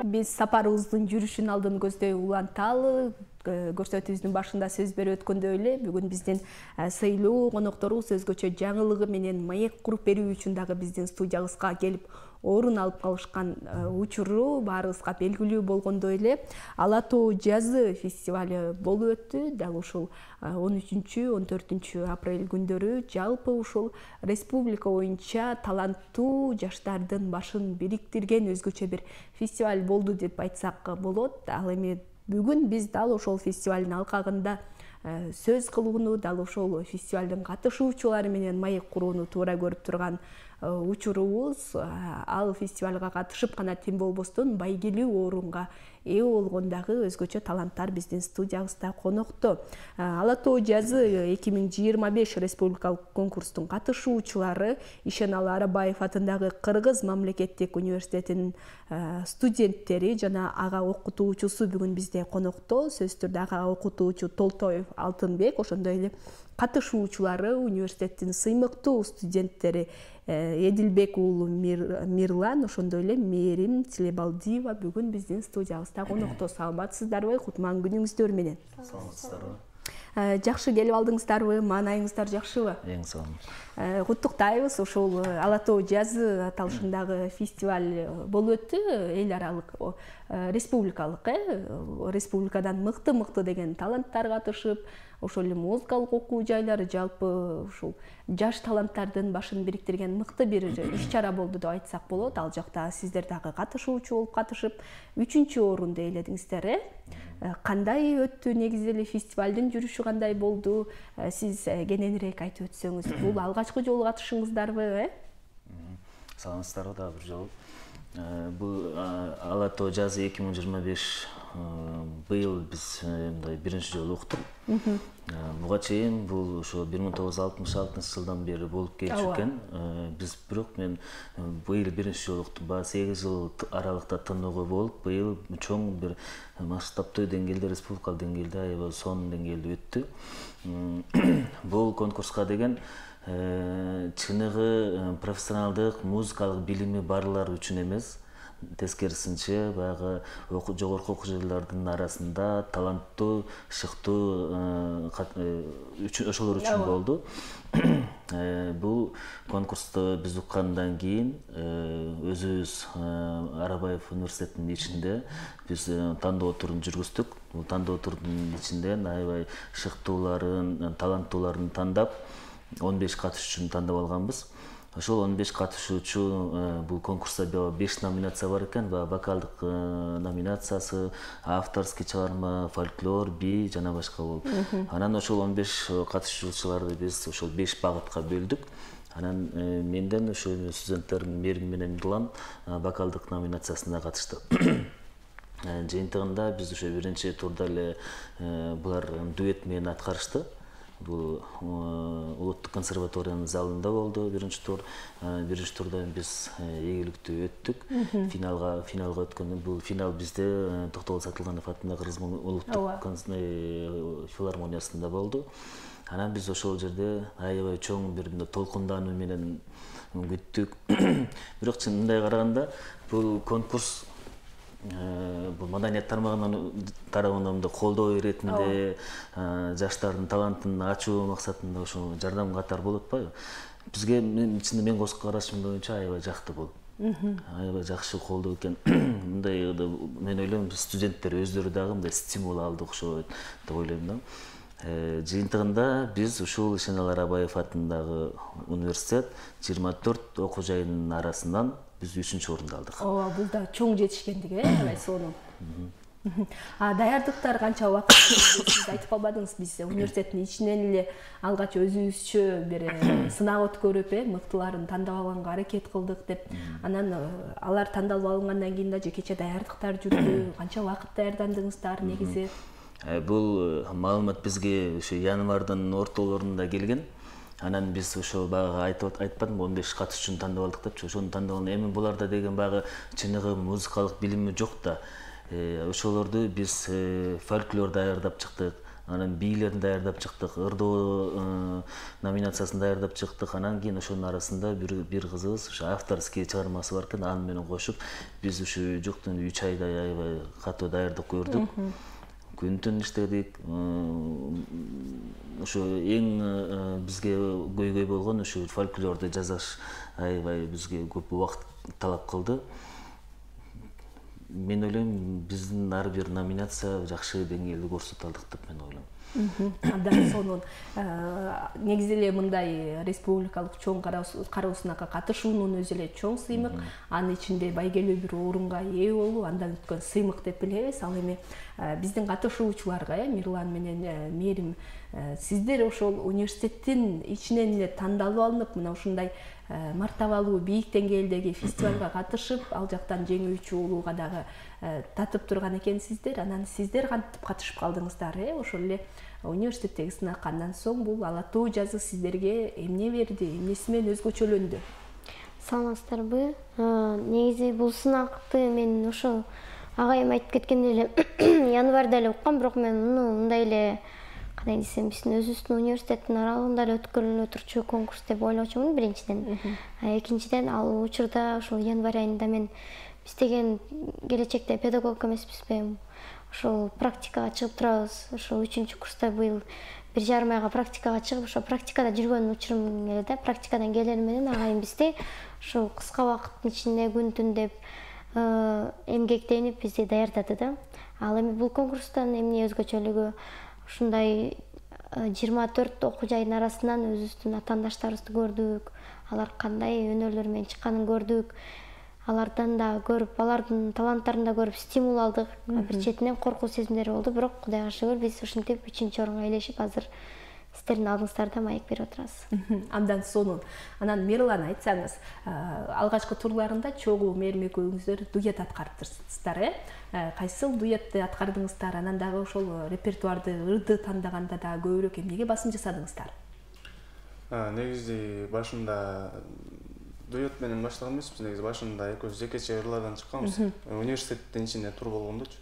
Биз сапарыбыздын жүрүшүн алдын көздөй уланталы. Көрсөтүүбүздүн башында сөз берип өткөндөй эле бүгүн биздин сыйлуу конокторубуз өзгөчө жаңылыгы менен маек куруп берүү үчүн дагы биздин студиябызга келип орун алып калышкан учуру баарыбызга белгилүү болгондой эле Ала Тоо жазы фестивалю болуп өттү. Дал ушул 13-14 апрель күндөрү жалпы ушул республика боюнча таланттуу жаштардын башын бириктирген өзгөчө бир фестиваль болду деп айтсак болот. Ал эми бүгүн биз дал ошол фестивалдын алкагында сөз кылууну, дал ошол фестивалдын катышуучулары менен маек курууну туура көрүп турган учурубуз. Ал фестивалга катышып гана тим болбостон байгелүү орунга ээ болгон дагы өзгөчө таланттар биздин студиябызда конокто. Ала Тоо жазы 2025 республикалык конкурстун катышуучулары Ишеналы Арабаев атындагы Кыргыз мамлекеттик университетинин студенттери жана ага окутуучусу бүгүн бизде конокто. Сөзсүз түрдө ага окутуучу Толтоев Алтынбек, ошондой эле катышуучулары университеттин сыймыктуу студенттери Эдилбек уулу Мирлан, ошондой эле Мээрим Тилебалдиева бүгүн биздин студиябызда конокто. Саламатсыздарбы? Кутман күнүңүздөр менен. Саламатсыздарбы? Жакшы келип алдыңыздарбы? Маанайыңыздар жакшыбы? Эң салам. Куттуктайбыз. Ошол Ала Тоо жазы аталышындагы фестиваль болуп өттү. Эл аралык, республикалык, республикадан мыкты деген таланттар катышып, ошол эле музыкалык окуу жайлары, жалпы ушул жаш таланттардын башын бириктирген мыкты бир иш-чара болду деп айтсак болот. Ал жакта сиздер дагы катышуучу болуп катышып 3-чү орунду ээледиңиздер. Кандай өттү негизи эле фестивалдын жүрүшү кандай болду? Сиз кененирээк айтып өтсөңүз. Бул алгачкы жолу катышыңыздарбы? Саламатсыздарбы дагы бир жолу. Бул Ала Тоо жазы 2025 быйыл биз мындай биринчи жолу уктук. Буга чейин бул ошо 1966-жылдан бери болуп келчү экен. Биз бирок мен быйыл биринчи жолу уктум. Баа 8 жыл аралыкта тынууга болуп, быйыл чоң бир масштабтуу деңгээлде, республикалык деңгээлде, аябай сонун деңгээлде өттү. Бул конкурска деген чыныгы профессионалдык музыкалык билими барлар үчүн эмес, тескерисинче баягы жогорку окуу жайлардын арасында таланттуу, шыктуу ошолор үчүн болду. Бул конкурсту биз уккандан кийин өзүбүз Арабаев университетинин ичинде биз тандоо турун жүргүздүк. Бул тандоо турунун ичинен аябай шыктууларын, таланттууларын тандап 15 катышуучуну тандап алганбыз. Ошол 15 катышуучу бул конкурста 5 номинация бар экен. Вокалдык номинациясы, авторский чыгарма, фольклор, би жана башка болуп. Анан ошол 15 катышуучуларды биз ошол 5 багытка бөлдүк. Анан менден ошо студенттер Мээрим менен Мирлан вокалдык номинациясына катышты. Жыйынтыгында биз ошо биринчи турда эле булар дуэт менен аткарышты. Бул Улуттук консерваториянын залында болду биринчи тур. Биринчи турда биз ийгиликтүү өттүк. Финалга өткөн. Бул финал бизде Токтогул Сатылганов атындагы Кыргыз улуттук филармониясында болду. Анан биз ошол жерде аябай чоң бир толкундануу менен күттүк. Бирок мындай караганда бул конкурс бул маданият тарабынан колдоо иретинде жаштардын талантын ачуу максатында ошо жардам катар болуп атпайбы? Бизге ичинде мен көз карашым боюнча аябай жакты болду. Аябай жакшы колдоо экен. Мындай мен ойлойм студенттер өздөрү дагы мындай стимул алды окшойт деп ойлойм да. Жыйынтыгында биз ушул Ишеналы Арабаев атындагы университет 24 окуу жайынын арасынан биз 3-чү орунду алдык. Бул да чоң жетишкендик, аябай сонун. Даярдыктар канча убакыт сиз айтып калбадыңыз. Биз университеттин ичинен эле алгач өзүбүзчө бир сынак өткөрүп, мыктыларын тандап алганга аракет кылдык деп. Анан алар тандалып алынгандан кийин да жекече даярдыктар жүрдү. Канча убакыт даярдандыңыздар негизи? Бул маалымат бизге ошо январдын ортолорунда келген. Анан биз ошол баягы айтпадымбы 15 катышуучуну тандап алдык депчи. Ошону тандап алган. Эми буларда деген баягы чыныгы музыкалык билими жок да. Ошолорду биз фольклор даярдап чыктык. анан бийлерин даярдап чыктык, ырдоо номинациясын даярдап чыктык. Анан кийин ошонун арасында бир кызыбыз ошо авторский чыгармасы бар экен, аны менен кошуп биз ушу жуктун 3 айдай аябай катуу даярдап көрдүк. Күн түн иштедик. Ошо эң бизге көйгөй болгон ушу фольклорду жасаш аябай бизге көп убакыт талап кылды. Мен ойлойм, биздин ар бир номинация жакшы деңгээлде көрсөтө алдык деп мен ойлойм. Абдан сонун. Негизи эле мындай республикалык чоң кароосунакка катышуунун өзү эле чоң сыймык. Анын ичинде байгелүү бир орунга ээ болуу, андан өткөн сыймык деп билебиз. Ал эми биздин катышуучуларга, Мирлан менен Мээрим, сиздер ошол университеттин ичинен эле тандалып алынып, мына ушундай мартабалуу бийик деңгээлдеги фестивалга катышып, ал жактан жеңүүчү улууга дагы татып турган экенсиздер. Анан сиздер кантип катышып калдыңыздар? Ошол эле университеттеги сынак, андан соң бул алаттуу жазы сиздерге эмне берди, эмнеси менен өзгөчөлөндү? Саламатсыздарбы? Негизи бул сынакты мен ошо агайым айтып кеткендей эле январда эле уккам, бирок мен мындай эле кандай десем, биздин өзүбүздүн университеттин аралыгында эле өткөрүлө турчу конкурс деп ойлочумун биринчиден. Экинчиден ал учурда ошол январь айында мен биз деген келечекте педагог эмеспизби? Ошол практикага чыгып турабыз. Ошол 3-курста быйыл 1,5 айга практикага чыгып, ошо практикада жүргөн учурум эле да. Практикадан келери менен агайым бизди ошол кыска убакыттын ичинде күн түн деп эмгектенип бизди даярдады да. Ал эми бул конкурстан эмне өзгөчөлүгү, ушундай 24 окуу жайдын арасынан өзүбүздүн атаандаштарыбызды көрдүк. Алар кандай өнөрлөр менен чыкканын көрдүк. Алардан да көрүп, алардын таланттарын да көрүп стимул алдык. Бир четинен коркуу сезимдери болду, бирок Кудайга шүгүр биз ушинтип 3-орунга ээлешип, азыр сиздердин алдыңыздарда маек берип отурабыз. Абдан сонун. Анан Мирлан, айтсаңыз, алгачкы турларында чогуу Мээрим экөөңүздөр дуэт аткарыптырсыздар, кайсыл дуэтти аткардыңыздар? Анан дагы ошол репертуарды, ырды тандаганда дагы көбүрөөк эмнеге басым жасадыңыздар? Негизи башында дуэт менен баштаган эмеспиз, негизи башында экөөбүз жекече ырлардан чыкканбыз. Университеттин ичинде тур болгондучу.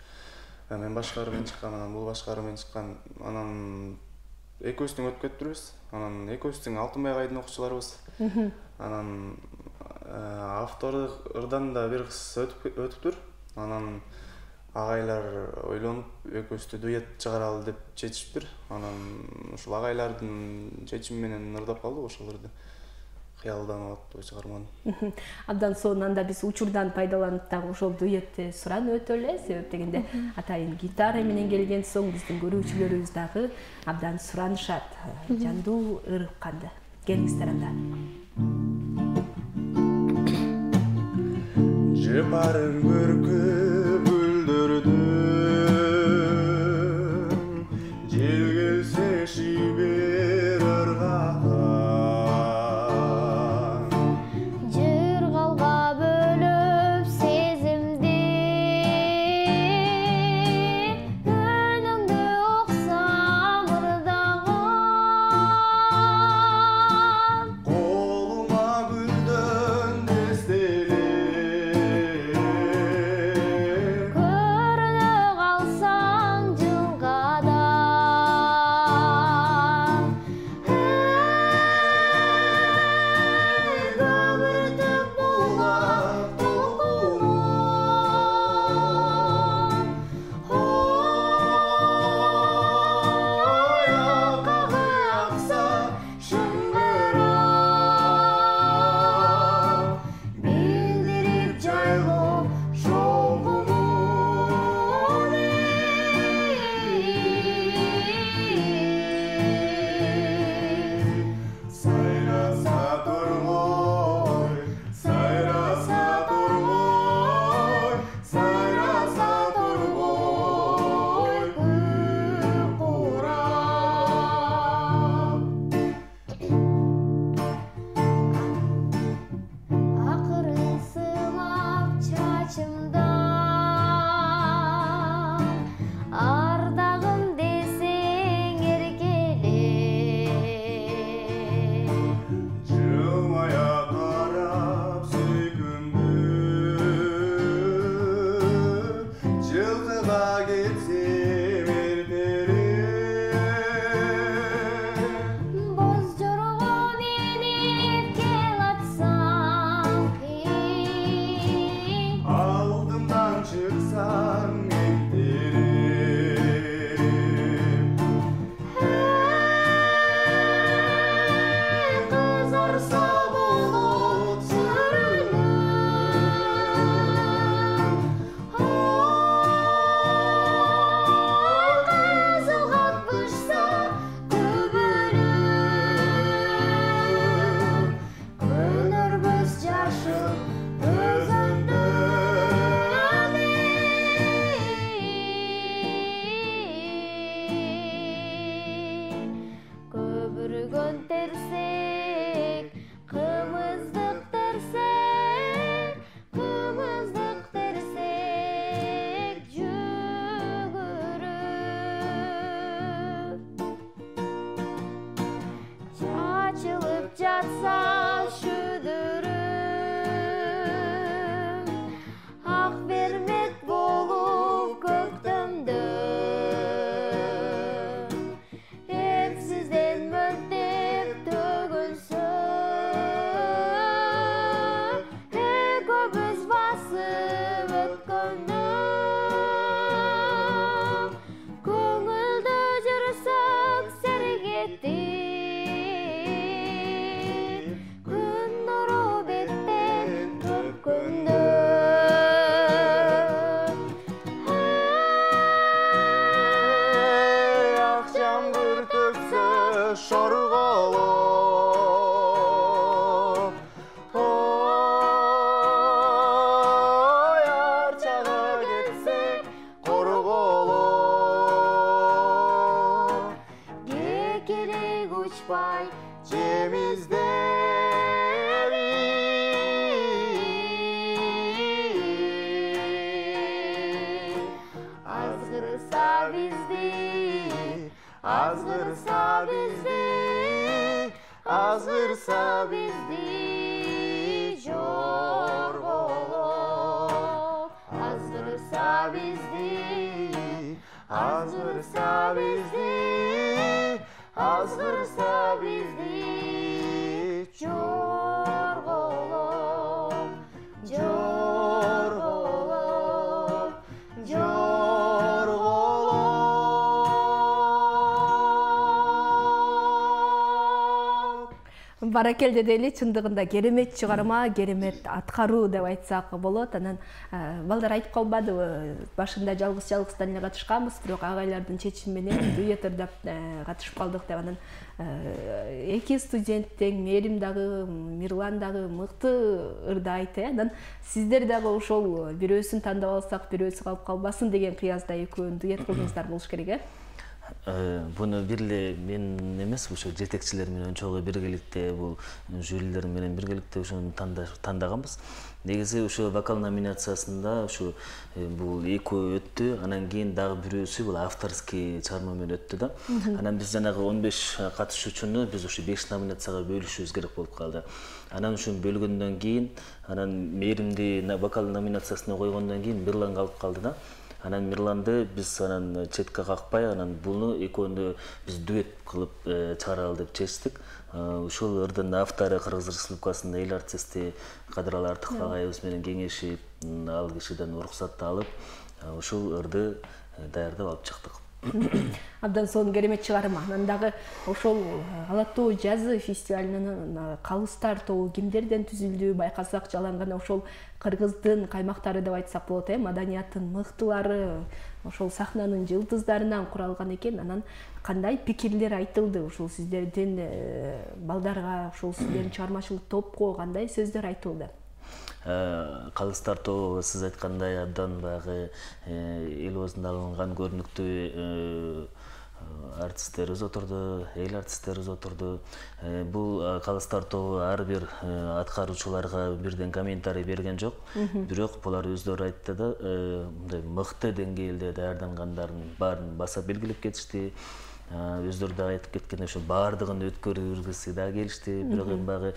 Мен башка ыр менен чыккан, анан бул башка ыр менен чыккан. Анан экөөбүздүн өтүп кетиптирбиз. Анан экөөбүздүн Алтынбай агайдын окуучуларыбыз. Анан автордук ырдан да бир кыз өтүптүр. Анан агайлар ойлонуп экөөбүздү дуэт чыгаралы деп чечиптир. Анан ушул агайлардын чечими менен ырдап калдык ошол ырды. Кыялданып атты чыгарманы. Абдан сонун. Анда биз учурдан пайдаланып дагы ошол дуэтти суранып өтөлү. Себеп дегенде атайын гитара менен келген соң биздин көрүүчүлөрүбүз дагы абдан суранышат. Жандуу ыр укканды. Келиңиздер анда. Жепарын көркү гүлдөрдү жел келсе шибер ыргаган Жыргалга бөлөп сезимди өнүңдү уксам ырдаган колума гүлдөн дестелер көрүнө калсаң жылгада көбүртүп булган толкунун акагы акса шыңгырап билдирип жайлоо шолгунун сайраса тургой, сайраса тургой, сайраса тургой күн курап акырын сымап чачымдан ардагым десең эркеле жылмая карап сүйкүмдү жылкыга кетсем эртерээк Azgırsa bizdi jorgolop, azgırsa bizdi, azgırsa bizdi, azgırsa bizdi jorgolop, jorgolop, jorgolop. Баракелде дели чындыгында керемет чыгарма, керемет аткаруу деп айтсак болот. Анан балдар айтып калбадыбы, башында жалгыз-жалгыздан эле катышканбыз, бирок агайлардын чечими менен дуэт ырдап катышып калдык деп. Анан эки студент тең, Мээрим дагы, Мирлан дагы мыкты ырдайт. Анан сиздер дагы ошол бирөөсүн тандап алсак, бирөөсү калып калбасын деген кыязда экөөнү дуэт кылдыңыздар болуш керек, Буну бир эле мен эмес, ошо жетекчилер менен чогуу биргеликте, бул жюрилер менен биргеликте ошону тандаганбыз. Негизи ошо вокал номинациясында ошо бул экөө өттү, анан кийин дагы бирөөсү бул авторский чыгарма менен өттү да. Анан биз жанагы 15 катышуучуну биз ошо 5 номинацияга бөлүшүбүз керек болуп калды. Анан ушуну бөлгөндөн кийин, анан Мээримди вокал номинациясына койгондон кийин Мирлан калып калды да. Анан Мирланды биз анан четке какпай, анан буну экөөндү биз дуэт кылып чыгаралы деп чечтик. Ушул ырдын автору Кыргыз Республикасынын эл артисти Кадыралы Артыков агайыбыз менен кеңешип, ал кишиден уруксат алып, ушул ырды даярдап алып чыктык. Абдан сонун керемет чыгарма. Анан дагы ошол Ала Тоо жазы фестивалынын калыстар тобу кимдерден түзүлдү байкасак, жалаң гана ошол кыргыздын каймактары деп айтсак болот, маданияттын мыктылары, ошол сахнанын жылдыздарынан куралган экен. Анан кандай пикирлер айтылды ушул сиздердин балдарга, ошол сиздердин чыгармачылык топко кандай сөздөр айтылды? Калыстар тобу сиз айткандай абдан баягы эл оозунда алынган көрүнүктүү артисттерибиз отурду, эл артисттерибиз отурду. Бул калыстар тобу ар бир аткаруучуларга бирден комментарий берген жок. Бирок булар өздөрү айтты да, мындай мыкты деңгээлде даярдангандарын баарын баса белгилеп кетишти. Өздөрү да айтып кеткен ошо баардыгын өткөрүргүсү да келишти. Бирок эми баягы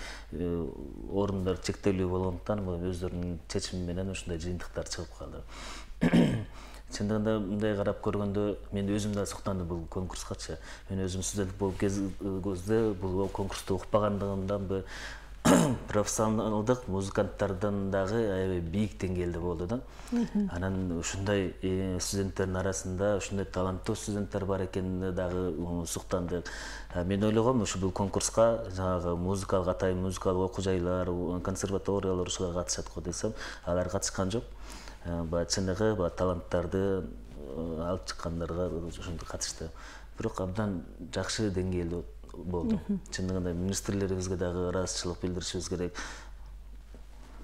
орундар чектелүү болгондуктан өздөрүнүн чечими менен ушундай жыйынтыктар чыгып калды. Чындыгында мындай карап көргөндө мен өзүм да суктандым бул конкурскачы. Мен өзүм студент болуп кезде бул конкурсту укпагандыгымданбы, профессионалдык музыканттардан дагы аябай бийик деңгээлде болду да. Анан ушундай студенттердин арасында ушундай таланттуу студенттер бар экенине дагы суктандык. Мен ойлогом, ушу бул конкурска жанагы музыкалык атайын музыкалык окуу жайлар, консерваториялар ушуга катышат го десем, алар катышкан жок. Чыныгы таланттарды алып чыккандарга ошондой катышты. Бирок абдан жакшы деңгээлде болду. Чындыгында министрлерибизге дагы ыраазычылык билдиришибиз керек.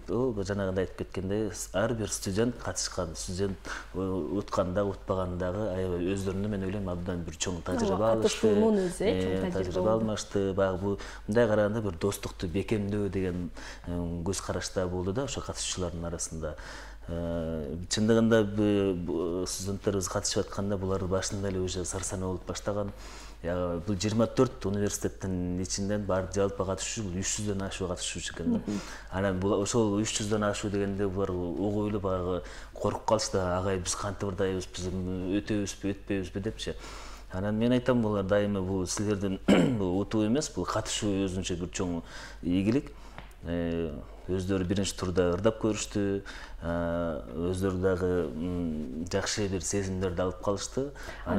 Жанагындай айтып кеткендей, ар бир студент катышкан, студент утканда, утпагандагы аябай өздөрүнө мен ойлойм абдан бир чоң тажрыйба алышты. Тажрыйба алмашты. Баягы бул мындай караганда бир достукту бекемдөө деген көз карашта болду да ошо катышуучулардын арасында. Чындыгында студенттерибиз катышып атканда булар башында эле уже сарсана болуп баштаган. Бул 24 университеттин ичинен бар жалпы катышуучу 300дөн ашуу катышуучу экен. Анан бул ошол 300дөн ашуу дегенде булар угуйлуу баягы коркуп калышты. Агай биз кантип ырдайбыз, биз өтөбүзбү, өтпөйбүзбү депчи. Анан мен айтам, булар дайыма бул силердин утуу эмес, бул катышуу өзүнчө бир чоң ийгилик. Өздөрү биринчи турда ырдап көрүштү, өздөрү дагы жакшы бир сезимдерди алып калышты.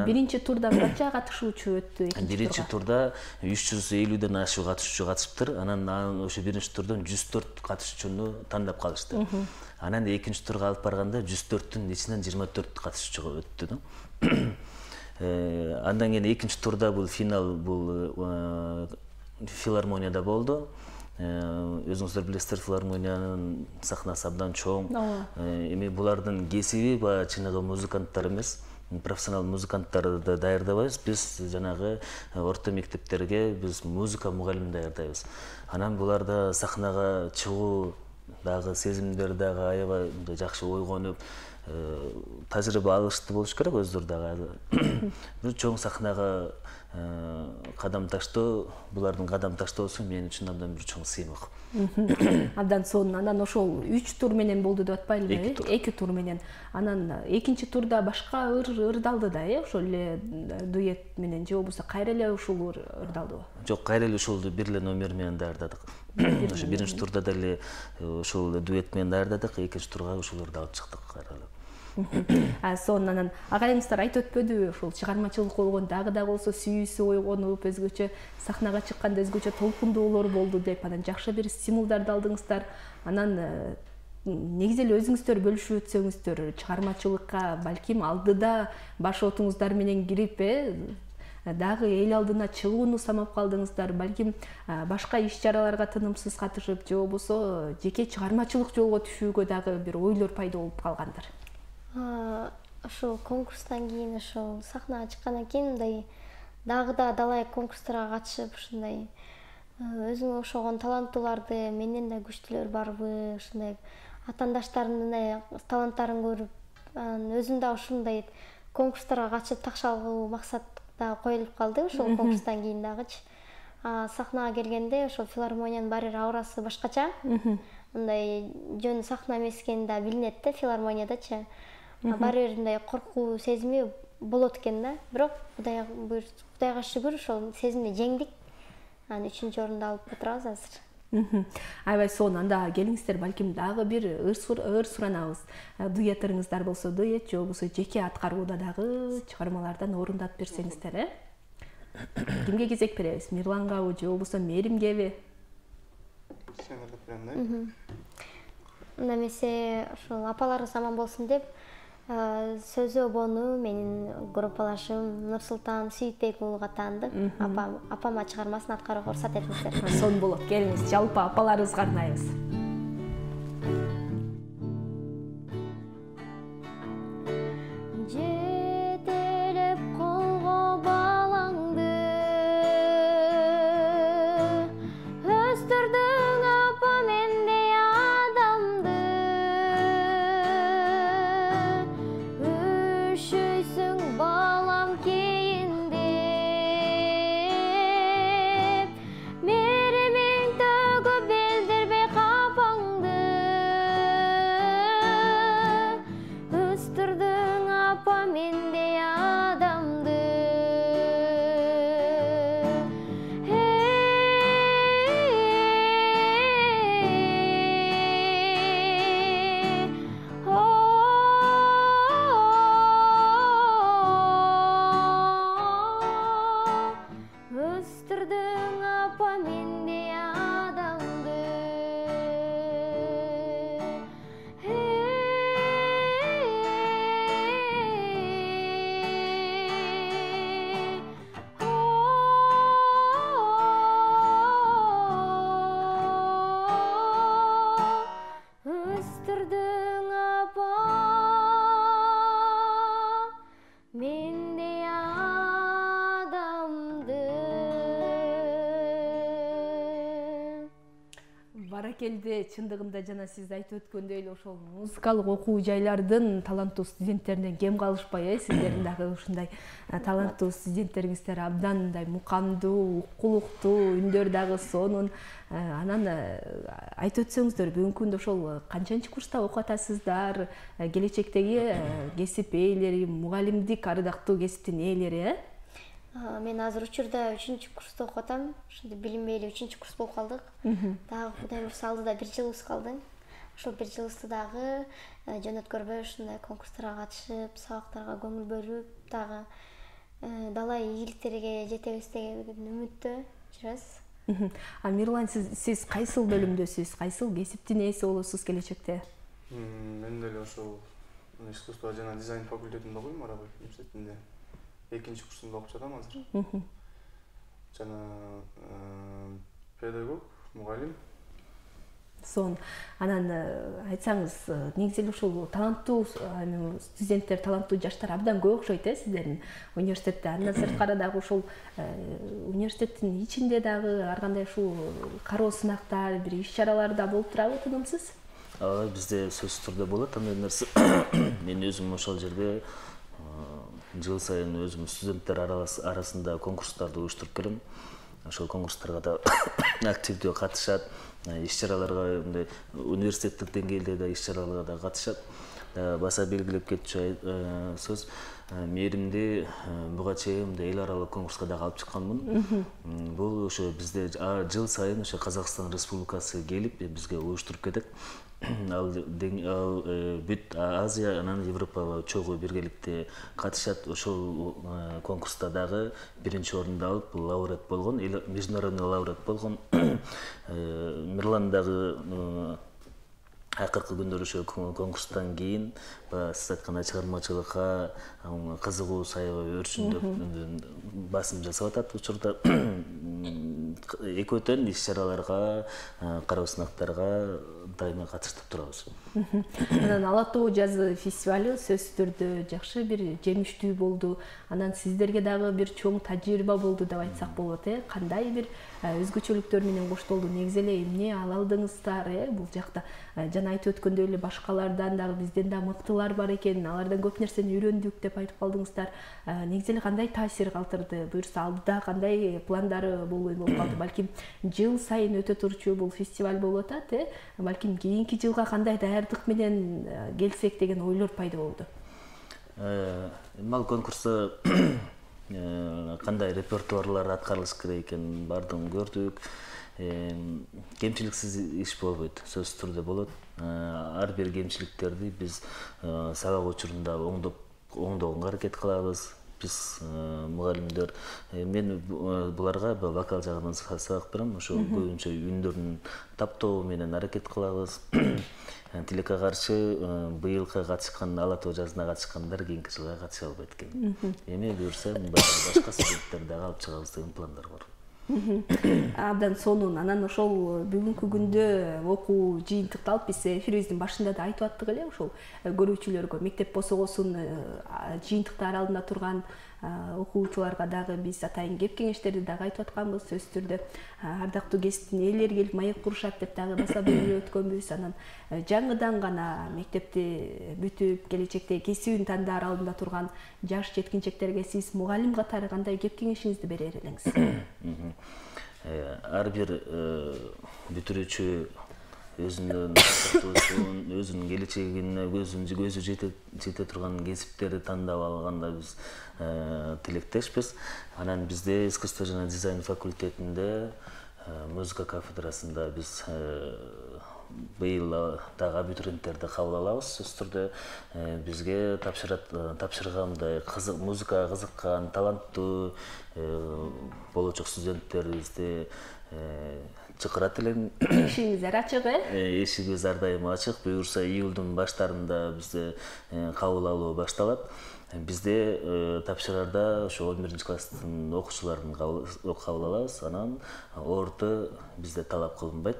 Биринчи турда канча катышуучу өттү? Биринчи турда 350ден ашуу катышуучу катышыптыр. Анан ошо биринчи турдан 104 катышуучуну тандап калышты. Анан экинчи турга алып барганда 104-түн ичинен 24 катышуучу өттү да. Андан кийин экинчи турда бул финал бул филармонияда болду. Өзүңүздөр билесиздер, филармониянын сахнасы абдан чоң. Эми булардын кесиби чыныгы музыканттар эмес, профессионал музыканттарды даярдабайбыз. Биз жанагы орто мектептерге биз музыка мугалимин даярдайбыз. Анан буларда сахнага чыгуу дагы сезимдер дагы аябай жакшы ойгонуп, тажрыйба алышты болуш керек өздөрү дагы. Бир чоң сахнага кадам таштоо, булардын кадам таштоосу мен үчүн абдан бир чоң сыймык. Абдан сонун. Анан ошол 3 тур менен болду деп атпайлыбы? 2 тур менен. Анан экинчи турда башка ырдалды да, ошол эле дуэт менен же болбосо кайра эле ушул ырдалдыбы? Жок, кайра эле ушул бир эле номер менен даярдадык. Ошо биринчи турда деле ушул дуэт менен даярдадык, экинчи турга ушул ырдалып чыктык кайра эле. Сонун агайыңыздар айтып өтпөдүбү, ушул чыгармачылык болгон дагы болсо сүйүүсү ойгонуп, өзгөчө сахнага чыкканда өзгөчө толкундуулор болду деп, анан жакшы бир стимулдарды алдыңыздар. Анан негизи эле өзүңүздөр бөлүшүп өтсөңүздөр чыгармачылыкка, балким алдыда баш отуңуздар менен кирип, дагы эл алдына чыгууну самап калдыңыздар, балким башка иш чараларга тынымсыз катышып, же болбосо жеке чыгармачылык жолго түшүүгө дагы бир ойлор пайда болуп калгандыр. Ошол конкурстан кийин, ошол сахнага чыккандан кийин мындай дагы да далай конкурстарга катышып, ушундай өзүңө окшогон таланттууларды, менден да күчтүүлөр барбы, ушундай атаандаштарымдын таланттарын көрүп, өзүм да ушундай конкурстарга катышып такша алуу максат да коюлуп калды. Ошол конкурстан кийин дагычы сахнага келгенде ошол филармониянын баары аурасы башкача. Мындай жөн сахна эмес экени да билинет да филармониядачы. Баары бир мындай коркуу сезими болот экен да. Бирок Кудайга шүгүр ошол сезимди жеңдик. Анан 3-чү орунду алып отурабыз азыр. Аябай сонун. Анда келиңиздер, балким дагы бир ыр суранабыз. Дуэттериңиздар болсо дуэт, же болбосо жеке аткарууда дагы чыгармалардан орундатып берсеңиздер, Кимге кезек беребиз? Мирлангабы же болбосо Меримгеби? Сендерге берем да. Анда эмесе ошол апаларыбыз аман болсун деп, сөзү обону менин группалашым Нурсултан Сүйүтбек уулуга таандык. Апама чыгармасын аткарууга уруксат этиңиздер. Сонун болот. Келиңиз, жалпы апаларыбызга арнайбыз. Жетелеп колго балаңды, өстүрдүң апа мендей адамды, өшөйсүң балам кейинде, меримиң төгүп билдирбей капаңды, өстүрдүң апа мендей адамды. Өстүрдүң апа мендей адамды. Өстүрдүң апа мендей адамды. Баракелде, чындыгында жана сиз айтып өткөндөй эле ошол музыкалык окуу жайлардын таланттуу студенттеринен кем калышпай, сиздердин дагы ушундай таланттуу студенттериңиздер абдан мындай мукамдуу, укулуктуу, үндөр дагы сонун. Анан айтып өтсөңүздөр, бүгүнкү күндө ошол канчанчы курста окуп атасыздар? Келечектеги кесип ээлери, мугалимдик ардактуу кесиптин ээлери, Мен азыр учурда 3-чү курста окуп атам. Ошондо билинбей эле 3-чү курс болуп калдык. Дагы Кудай буйрса алдыда 1 жылыбыз калды. Ошол 1 жылыбызды дагы жөн өткөрбөй ушундай конкурстарга катышып, сабактарга көңүл бөлүп, дагы далай ийгиликтерге жетебиз деген үмүттө жүрөбүз. Мирлан, сиз кайсыл бөлүмдөсүз? Кайсыл кесиптин ээси болосуз келечекте? Мен деле ошол искусство жана дизайн факультетинде окуйм, Арабай университетинде. 2-чи курсумда окуп жатам азыр. Жана педагог, мугалим. Сон анан айтсаңыз, негизи эле ушул таланттуу студенттер, таланттуу жаштар абдан көп окшойт сиздердин университетте. Андан сырткары дагы ушул университеттин ичинде дагы ар кандай ушул кароо сынактар, бир иш-чаралар да болуп турабы, тынымсыз? Ооба, бизде сөзсүз түрдө болот андай нерсе. Мен өзүм ошол жерде жыл сайын өзүм студенттер арасында конкурстарды уюштуруп берем. Ошол конкурстарга да активдүү катышат, иш-чараларга, мындай университеттик деңгээлде да иш-чараларга да катышат. Баса белгилеп кетчү сөз, мээримди буга чейин мындай эл аралык конкурска да алып чыкканмын. Бул ошо бизде жыл сайын ошо Казакстан Республикасы келип бизге уюштуруп кетет. Ал бүт Азия анан Европага чогуу биргеликте катышат. Ошол конкурста дагы биринчи орунду алып лауреат болгон, международный лауреат болгон. Мирлан дагы акыркы күндөр ошо конкурстан кийин сиз айткандай чыгармачылыкка кызыгуу саябай өрчүндөп басым жасап атат учурда. Экөөтөн иш-чараларга, кароо сынактарга дайыма катыштып турабыз. Анан Ала тоо жазы фестивалю сөзсүз түрдө жакшы бир жемиштүү болду. Анан сиздерге дагы бир чоң тажрыйба болду деп айтсак болот, кандай бир өзгөчөлүктөр менен коштолду? Негизи эле эмне ала алдыңыздар, бул жакта? Жана айтып өткөндөй эле башкалардан дагы бизден да мыктылар бар экен, алардан көп нерсени үйрөндүк деп айтып калдыңыздар. Негизи эле кандай таасир калтырды? Буюрса алдыда кандай пландары болуп калды? Балким жыл сайын өтө турчу бул фестиваль болуп атат, балким кийинки жылга кандай даярдык менен келсек деген ойлор пайда болду. Ал конкурста кандай репертуарлар аткарылыш керек экенин баардыгын көрдүк. Кемчиликсиз иш болбойт, сөзсүз түрдө болот. Ар бир кемчиликтерди биз сабак учурунда оңдогонго аракет кылабыз. Биз мугалимдер, мен буларга вокал жагынан сабак берем, ошо көбүнчө үндөрүн таптоо менен аракет кылабыз. Тилекке каршы быйылкы катышкан, Ала тоо жазына катышкандар кийинки жылга катыша албайт экен. Эми буюрса башка студенттерди дагы алып чыгабыз деген пландар бар. Абдан сонун. Анан ошол бүгүнкү күндө окуу жыйынтыкталып, биз эфирибиздин башында да айтып аттык эле, ошол көрүүчүлөргө мектеп босогосун жыйынтыктар алдында турган окуучуларга дагы биз атайын кеп кеңештерди дагы айтып атканбыз. Сөзсүз түрдө ардактуу кесиптин ээлери келип маек курушат деп дагы баса белгилеп өткөнбүз. Анан жаңыдан гана мектепти бүтүп келечекте кесибин тандаар алдында турган жаш жеткинчектерге сиз мугалим катары кандай кеп кеңешиңизди берер элеңиз? Ар бир бүтүрүүчү өзүнүн келечегине көзү жете турган кесиптерди тандап алганда биз тилектешпиз. Анан бизде искусство жана дизайн факультетинде музыка кафедрасында биз быйыл дагы абитуриенттерди кабыл алабыз. Сөзсүз түрдө бизге тапшыргандай музыкага кызыккан, таланттуу болочок студенттерибизди чакырат элем. Эшигиңиздер ачык, Эшигибиз ар дайым ачык. Буюрса июлдун баштарында бизде кабыл алуу башталат. Бизде тапшырарда ошо 11-класстын окуучуларын кабыл алабыз. Анан орто бизде талап кылынбайт.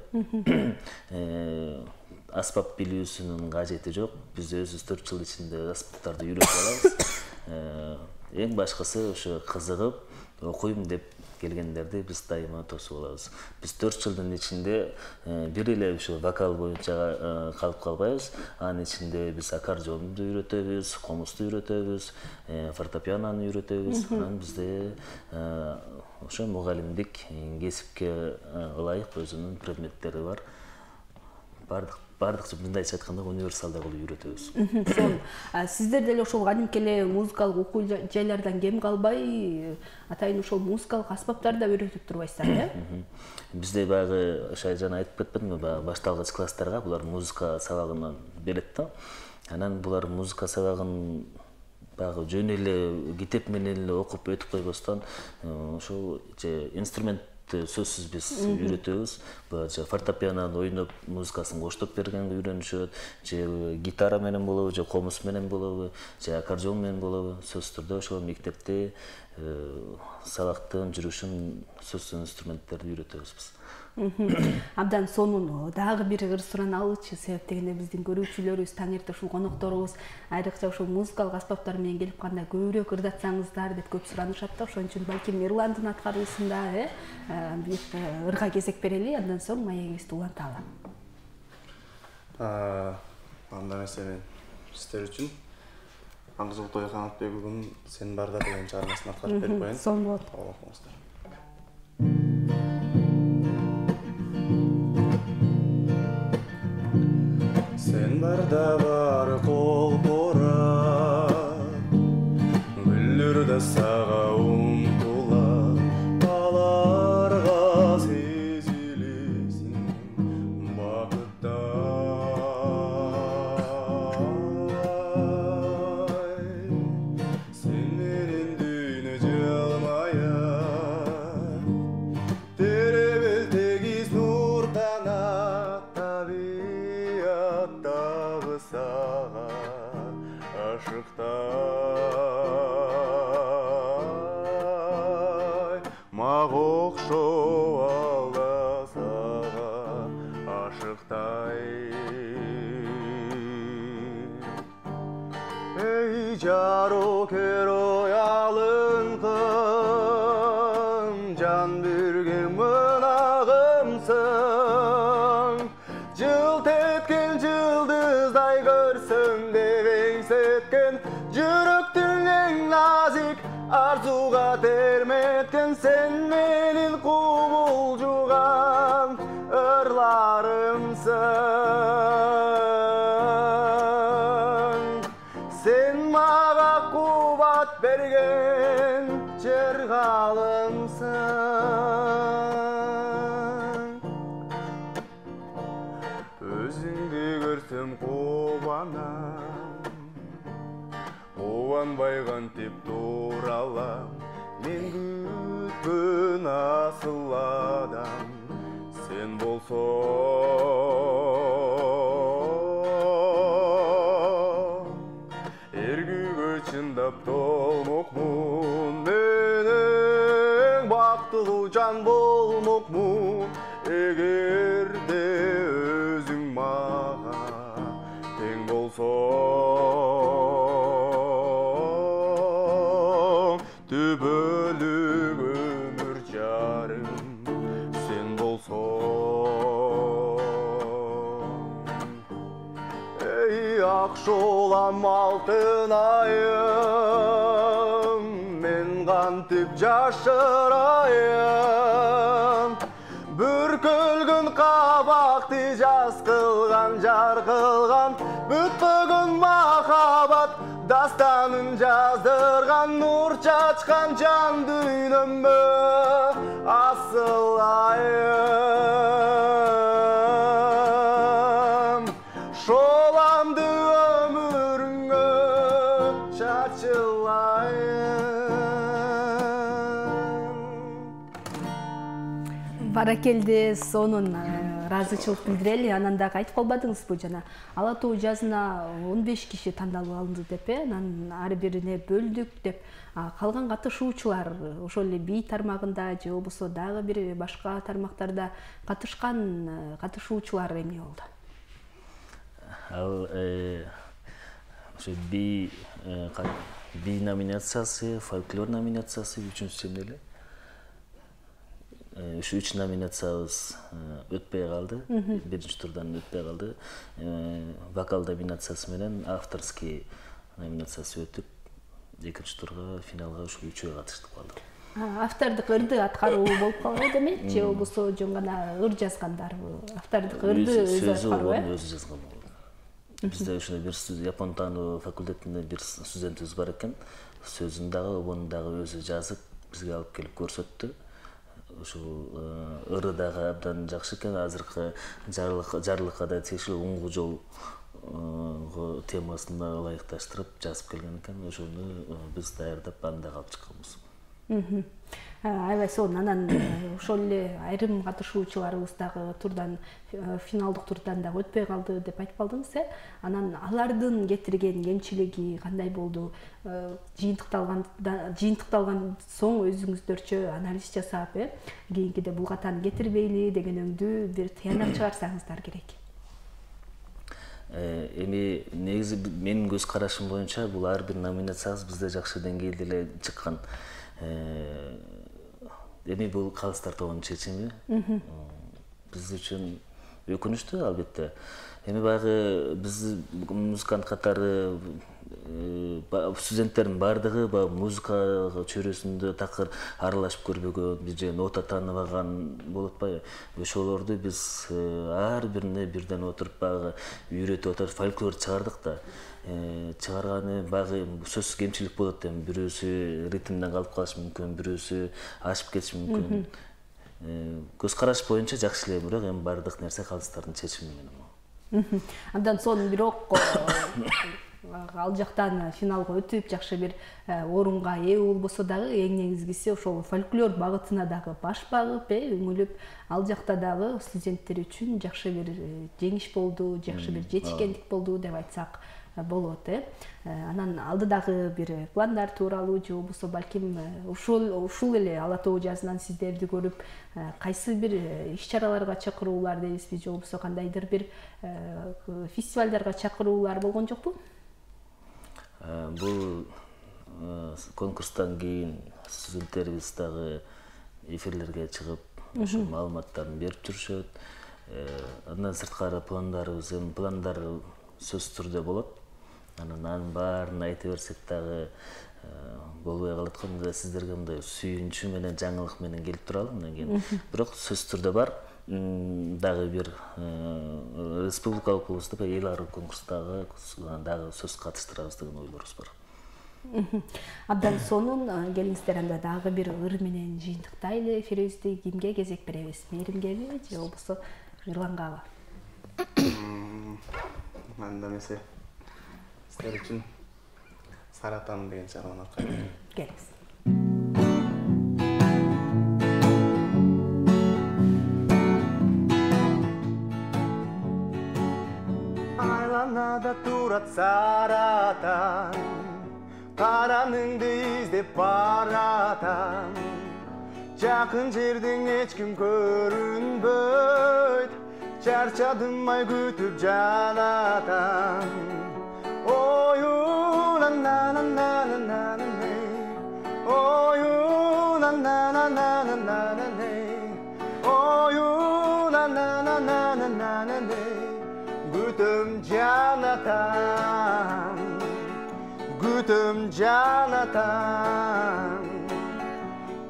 Аспап билүүсүнүн кажети жок. Биз өзүбүз 4 жыл ичинде аспаптарды үйрөтүп алабыз. Эң башкысы ошо кызыгып окуйм деп келгендерди биз дайыма тосуп алабыз. Биз 4 жылдын ичинде бир эле ошо вокал боюнча калып калбайбыз. Анын ичинде биз аккордеонду үйрөтөбүз, комузду үйрөтөбүз, фортепианону үйрөтөбүз. Анан бизде ошо мугалимдик кесипке ылайык өзүнүн предметтери бар. Бардыкча мындайча айтканда универсалдык кылып үйрөтөбүз. Сиздер деле ошол кадимки эле музыкалык окуу жайлардан кем калбай, атайын ошол музыкалык аспаптарды да үйрөтүп турбайсыздар, Бизде баягы ошо жана айтып кетпедимби, башталгыч класстарга булар музыка сабагын берет да. Анан булар музыка сабагын баягы жөн эле китеп менен эле окуп өтүп койбостон, ошол инструмент сөзсүз биз үйрөтөбүз. Фортепианону ойноп, музыкасын коштоп бергенге үйрөнүшөт, же гитара менен болобу, же комуз менен болобу, же аккордеон менен болобу. Сөзсүз түрдө ошол мектепте сабактын жүрүшүн сөзсүз инструменттерди үйрөтөбүз биз. Абдан сонун дагы бир ыр сураналычы, себеп дегенде биздин көрүүчүлөрүбүз таң эрте ушул конокторубуз айрыкча ушул музыкалык аспаптар менен келип кандай көбүрөөк ырдатсаңыздар деп көп суранышат да. Ошон үчүн балким Эрландын аткаруусунда бир ырга кезек берели, андан соң маегибизди уланталы. Анда эмесе мен сиздер үчүн Аңгызылтой Канатбековдун Сен барда деген чыгармасын аткарып берип коеюн. Сонун болот. Окуңуздар. Sen barda var kolporap, güllürde sağa umtular, alarga sezilesin bakıttay. Sen menin düğünü cılmaya, terebel tegiz nur kanat tabiattagı sağa aşıqtay. Mağa okşow alda sağa aşıqtay. Ey jaro keroy alınkın, can bergen mınagımsın. Jılt etken jıldızday görsün dep eýsetken, jüröktüň eň nazik arzuga termetken, sen menin kubuljugan ırlarımsın. Sen maga kubat bergen jergalımsın. Özüңdü görsem kubanam, kubanbay kantip turalam. Men kütkün asıl adam sen bolsoň. Ergüge çındap dolmokmun, meneň baktılı can bolmokmun. Egerde özüň maga teň bolsoň, tübölük ömür jarym sen bolsoň. Ey akşolam altın ayım, men kantip jaşırayım. Bürkülgün kabakty jaz kılgan, jar kılgan, bütpөгün mahabat dastanın jazdırgan, nur çaçkan can düýnümme asıl ayım. Şolamdy ömürüňe çaçılayım. Баракелде сонун ыраазычылык билдирели. Анан дагы айтып калбадыңызбы жана Ала тоо жазына 15 киши тандалып алынды деп, анан ар бирине бөлдүк деп. Калган катышуучулар ошол эле бий тармагында же болбосо дагы бир башка тармактарда катышкан катышуучулар эмне болду? Ал ошо би номинациясы, фольклор номинациясы үчүнчүсү эле. Ушу 3 номинациябыз өтпөй калды. Биринчи турдан өтпөй калды. Вокал номинациясы менен авторский номинациясы өтүп, экинчи турга финалга ушу үчөө катыштык калдык. Автордук ырды аткаруу болуп калган демек, же болбосо жөн гана ыр жазгандарбы? Автордук ырды өзү аткаруу, өзү жазган болот. Бизде ушундай бир япон таануу факультетинде бир студентибиз бар экен. Сөзүн дагы, обонун дагы өзү жазып, бизге алып келип көрсөттү. Ушул ыры дагы абдан жакшы экен. Азыркы жарлыкка да тиешелүү уңгу жол темасына ылайыкташтырып жазып келген экен. Ошону биз даярдап аны дагы алып чыкканбыз. Аябай сонун. Анан ошол эле айрым катышуучуларыбыз дагы турдан финалдык турдан дагы өтпөй калды деп айтып калдыңыз, Анан алардын кетирген кемчилиги кандай болду? Жыйынтыкталган соң өзүңүздөрчө анализ жасап, кийинкиде бул катаны кетирбейли деген өңдүү бир тыянак чыгарсаңыздар керек. Эми негизи менин көз карашым боюнча бул ар бир номинациябыз бизде жакшы деңгээлде эле чыккан. Эми бул калыстар тобунун чечими. Биз үчүн өкүнүчтүү албетте. Эми баягы биз музыкант катары студенттердин баардыгы музыкага чөйрөсүндө такыр аралашып көрбөгөн, же нота тааныбаган болуп атпайбы? Ошолорду биз ар бирине бирден отуруп баягы үйрөтүп отуруп фольклор чыгардык да. Чыгарганы баягы сөзсүз кемчилик болот эми. Бирөөсү ритмден калып калышы мүмкүн, бирөөсү ашып кетиши мүмкүн. Көз караш боюнча жакшы эле, бирок эми баардык нерсе калыстардын чечими менен. Андан соң бирок ал жактан финалга өтүп жакшы бир орунга ээ болбосо дагы эң негизгиси ошол фольклор багытына дагы баш багып, үңүлүп, ал жакта дагы студенттер үчүн жакшы бир жеңиш болду, жакшы бир жетишкендик болду деп айтсак болот. Анан алдыдагы бир пландар тууралуу же болбосо балким ушул эле Ала тоо жазынан сиздерди көрүп кайсы бир иш-чараларга чакыруулар дейсизби, же болбосо кандайдыр бир фестивалдарга чакыруулар болгон жокпу? Бул конкурстан кийин студенттерибиз дагы эфирлерге чыгып, ошо маалыматтарын берип жүрүшөт. Андан сырткары пландар сөзсүз түрдө болот. Анын баарын айта берсек дагы болбой калат го. Мында сиздерге мындай сүйүнчү менен жаңылык менен келип туралы мындан кийин. Бирок сөзсүз түрдө бар. Дагы бир республикалык болбосо эл аралык конкурстагы дагы сөз катыштырабыз деген ойлорубуз бар. Абдан сонун, келиңиздер анда дагы бир ыр менен жыйынтыктайлы эфирибизди. Кимге кезек беребиз? Мээримгеби же болбосо Мирлангабы? Анда эмесе сиздер үчүн Саратан деген чыгарманы окуйм. Келиңиз. Айланада турат Саратан, караныңды издеп баратам. Жакын жерден эч ким көрүнбөйт, чарчадым ай күтүп жанатам. Ою на на на на на на на, ою на на на на на на на, ою на на на на на на на, күтүм жанатам, күтүм жанатам.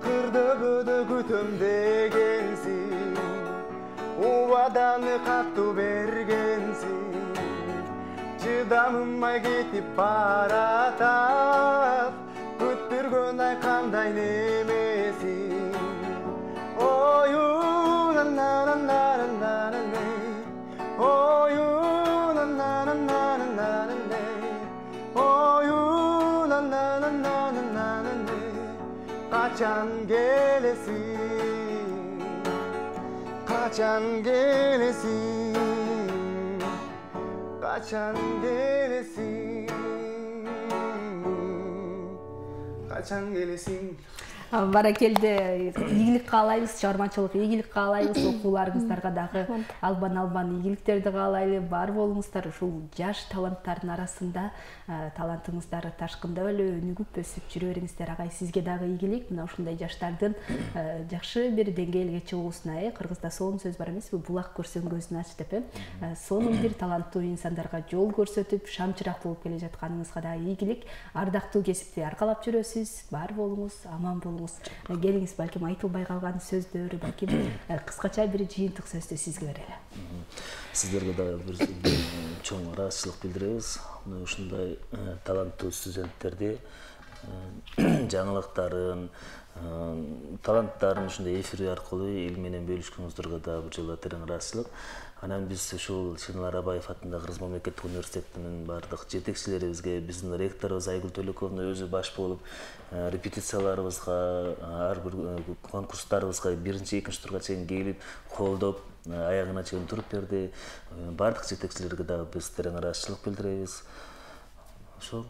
Кырдыгыды күтүм дегенсиң, убаданы каттуу бергенсиң. Чыдамымай кетип баратат, күттүргөн ай кандай немесиң. Ою на на на на на на, ою на на на на на на, ою на на на на на на. Качан келесиң, качан келесиң, качан келесиң, качан келесиң. Баракелде, ийгилик каалайбыз, чыгармачылык ийгилик каалайбыз, окууларыңыздарга дагы албан ийгиликтерди каалайлы. Бар болуңуздар, ушул жаш таланттардын арасында талантыңыздар ташкындап эле өнүгүп өсүп жүрө бериңиздер. Агай, сизге дагы ийгилик. Мына ушундай жаштардын жакшы бир деңгээлге чыгуусуна, Кыргызда сонун сөз бар эмеспи, булак көрсөң көзүн ач деп, сонун бир таланттуу инсандарга жол көрсөтүп, шамчырак болуп келе жатканыңызга дагы ийгилик. Ардактуу кесипти аркалап жүрөсүз. Бар болуңуз, аман болуңуз. Келиңиз, балким айтылбай калган сөздөр, балким кыскача бир жыйынтык сөздү сизге берели. Сиздерге дагы бир чоң ыраазычылык билдиребиз. Ушундай таланттуу студенттерди жаңылыктарын, таланттарын ушундай эфир аркылуу эл менен бөлүшкөнүңүздөргө дагы бир жолу терең ыраазычылык. Анан биз ушул Шынар Арабаев атындагы Кыргыз мамлекеттик университетинин бардык жетекчилерибизге, биздин ректорубуз Айгүл Төлөковна өзү баш болуп, репетицияларыбызга, ар бир конкурстарыбызга биринчи, экинчи турга чейин келип, колдоп, аягына чейин туруп берди. Бардык жетекчилерге дагы биз терең ыраазычылык билдиребиз. Ошол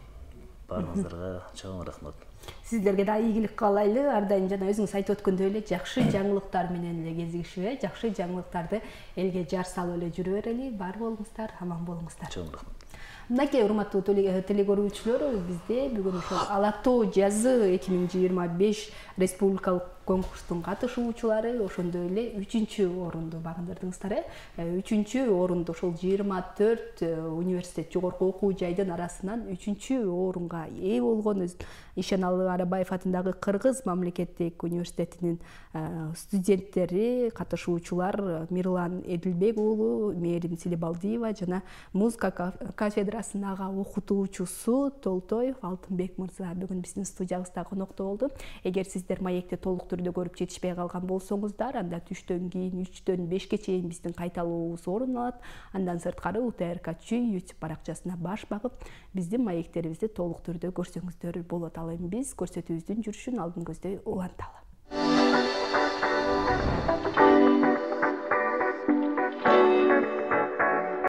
баарыңыздарга чоң рахмат. Сиздерге да ийгилик каалайлы. Ар дайым жана өзүңүз айтып өткөндөй эле жакшы жаңылыктар менен эле кезигишип, жакшы жаңылыктарды элге жар салып эле жүрө берели. Бар болуңуздар, аман болуңуздар. Чоң рахмат. Мынакей урматтуу телегөрүүчүлөр, бизде бүгүн ошол Ала тоо жазы 2025 республикалык конкурстун катышуучулары ошондой эле 3-орунду багындырдыңыздар. 3-орунду ошол 24 университет жогорку окуу жайдын арасынан 3-орунга ээ болгон Ишеналы Арабаев атындагы Кыргыз мамлекеттик университетинин студенттери, катышуучулар Мирлан Эдилбек уулу, Мээрим Силибалдиева жана музыка кафедрасынагы окутуучусу Толтоев Алтынбек мырза бүгүн биздин студиябызда конокто болду. Эгер сиздер маекти толук түрдө көрүп жетишпей калган болсоңуздар, анда түштөн кийин 3-төн 5ке чейин биздин кайталообуз орун алат. Андан сырткары УТРК-чы YouTube баракчасына баш багып, биздин маектерибизди толук түрдө көрсөңүздөр болот. Ал эми биз көрсөтүүбүздүн жүрүшүн алдын көздөй уланталы.